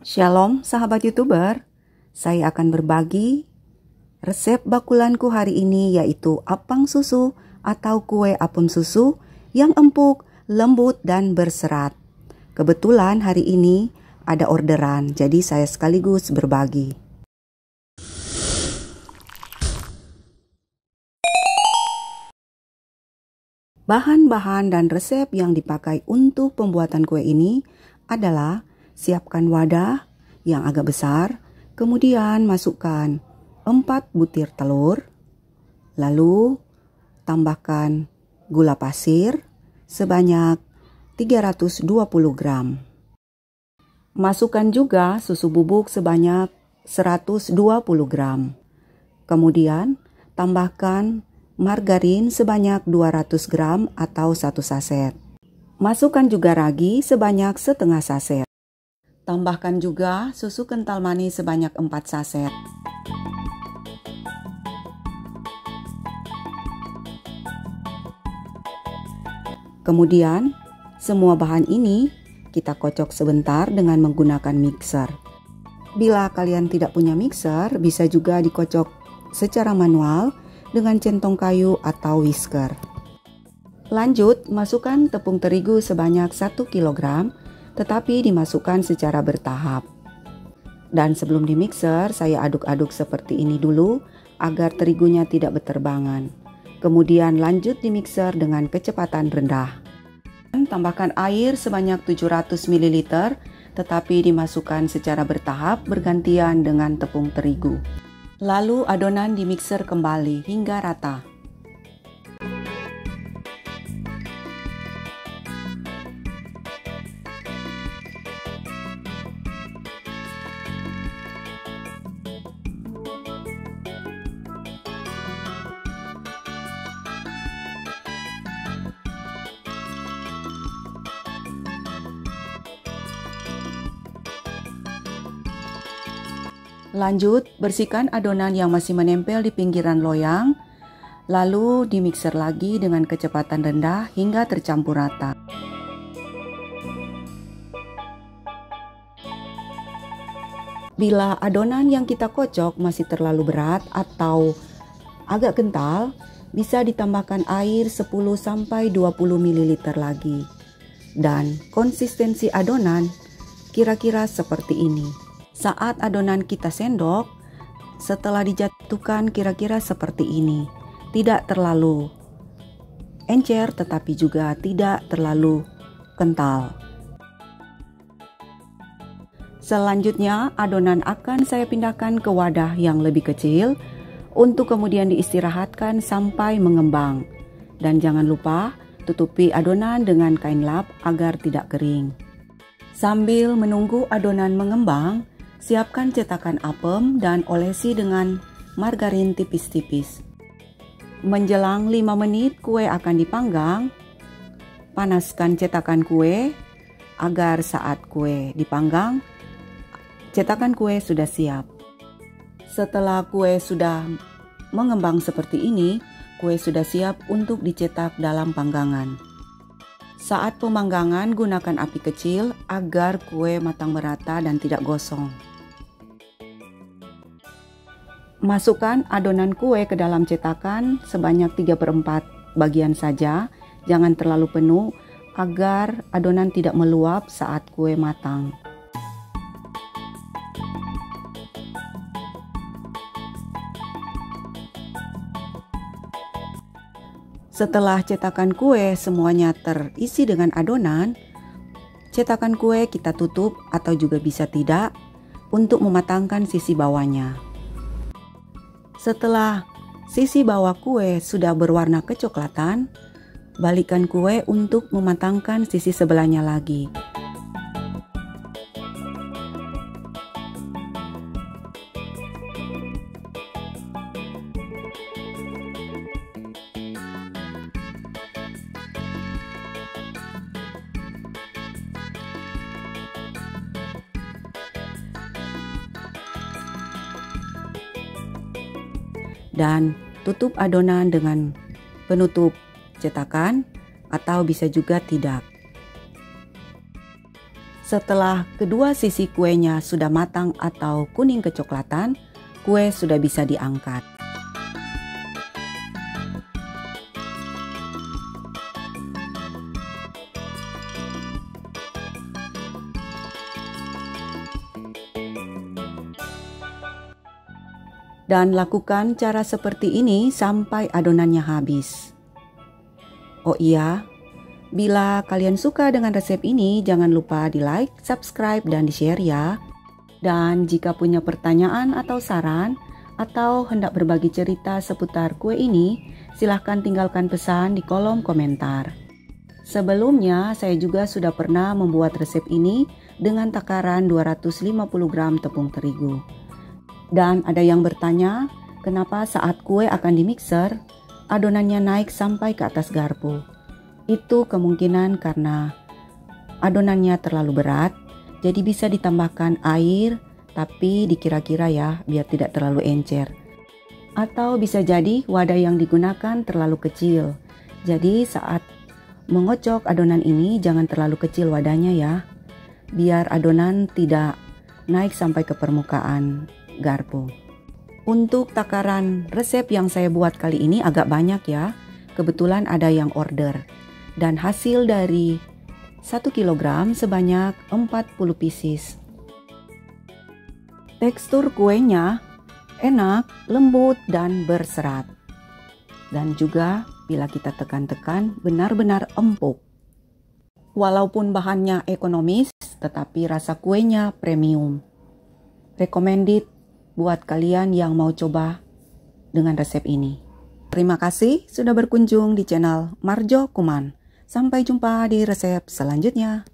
Shalom sahabat YouTuber, saya akan berbagi resep bakulanku hari ini, yaitu apang susu atau kue apem susu yang empuk, lembut, dan berserat. Kebetulan hari ini ada orderan, jadi saya sekaligus berbagi. Bahan-bahan dan resep yang dipakai untuk pembuatan kue ini adalah: siapkan wadah yang agak besar, kemudian masukkan 4 butir telur, lalu tambahkan gula pasir sebanyak 320 gram. Masukkan juga susu bubuk sebanyak 120 gram. Kemudian tambahkan margarin sebanyak 200 gram atau 1 saset. Masukkan juga ragi sebanyak setengah saset. Tambahkan juga susu kental manis sebanyak 4 saset. Kemudian, semua bahan ini kita kocok sebentar dengan menggunakan mixer. Bila kalian tidak punya mixer, bisa juga dikocok secara manual dengan centong kayu atau whisker. Lanjut, masukkan tepung terigu sebanyak 1 kg, tetapi dimasukkan secara bertahap. Dan sebelum di mixer, saya aduk-aduk seperti ini dulu agar terigunya tidak berterbangan. Kemudian lanjut di mixer dengan kecepatan rendah. Tambahkan air sebanyak 700 ml, tetapi dimasukkan secara bertahap bergantian dengan tepung terigu. Lalu adonan di mixer kembali hingga rata. Lanjut, bersihkan adonan yang masih menempel di pinggiran loyang, lalu dimixer lagi dengan kecepatan rendah hingga tercampur rata. Bila adonan yang kita kocok masih terlalu berat atau agak kental, bisa ditambahkan air 10-20 ml lagi. Dan konsistensi adonan kira-kira seperti ini. Saat adonan kita sendok, setelah dijatuhkan kira-kira seperti ini. Tidak terlalu encer tetapi juga tidak terlalu kental. Selanjutnya, adonan akan saya pindahkan ke wadah yang lebih kecil untuk kemudian diistirahatkan sampai mengembang. Dan jangan lupa tutupi adonan dengan kain lap agar tidak kering. Sambil menunggu adonan mengembang, siapkan cetakan apem dan olesi dengan margarin tipis-tipis. Menjelang 5 menit kue akan dipanggang. Panaskan cetakan kue agar saat kue dipanggang, cetakan kue sudah siap. Setelah kue sudah mengembang seperti ini, kue sudah siap untuk dicetak dalam panggangan. Saat pemanggangan, gunakan api kecil agar kue matang merata dan tidak gosong. Masukkan adonan kue ke dalam cetakan sebanyak 3/4 bagian saja, jangan terlalu penuh agar adonan tidak meluap saat kue matang. Setelah cetakan kue semuanya terisi dengan adonan, cetakan kue kita tutup atau juga bisa tidak untuk mematangkan sisi bawahnya. Setelah sisi bawah kue sudah berwarna kecoklatan, balikkan kue untuk mematangkan sisi sebelahnya lagi. Dan tutup adonan dengan penutup cetakan atau bisa juga tidak. Setelah kedua sisi kuenya sudah matang atau kuning kecoklatan, kue sudah bisa diangkat. Dan lakukan cara seperti ini sampai adonannya habis. Oh iya, bila kalian suka dengan resep ini, jangan lupa di like, subscribe, dan di share ya. Dan jika punya pertanyaan atau saran, atau hendak berbagi cerita seputar kue ini, silahkan tinggalkan pesan di kolom komentar. Sebelumnya, saya juga sudah pernah membuat resep ini dengan takaran 250 gram tepung terigu. Dan ada yang bertanya, kenapa saat kue akan dimixer, adonannya naik sampai ke atas garpu? Itu kemungkinan karena adonannya terlalu berat, jadi bisa ditambahkan air, tapi dikira-kira ya, biar tidak terlalu encer. Atau bisa jadi wadah yang digunakan terlalu kecil, jadi saat mengocok adonan ini jangan terlalu kecil wadahnya ya, biar adonan tidak naik sampai ke permukaan garpu. Untuk takaran resep yang saya buat kali ini agak banyak ya, kebetulan ada yang order. Dan hasil dari 1 kg sebanyak 40 pieces. Tekstur kuenya enak, lembut, dan berserat. Dan juga bila kita tekan-tekan benar-benar empuk. Walaupun bahannya ekonomis, tetapi rasa kuenya premium. Recommended buat kalian yang mau coba dengan resep ini. Terima kasih sudah berkunjung di channel Marjo Kuman. Sampai jumpa di resep selanjutnya.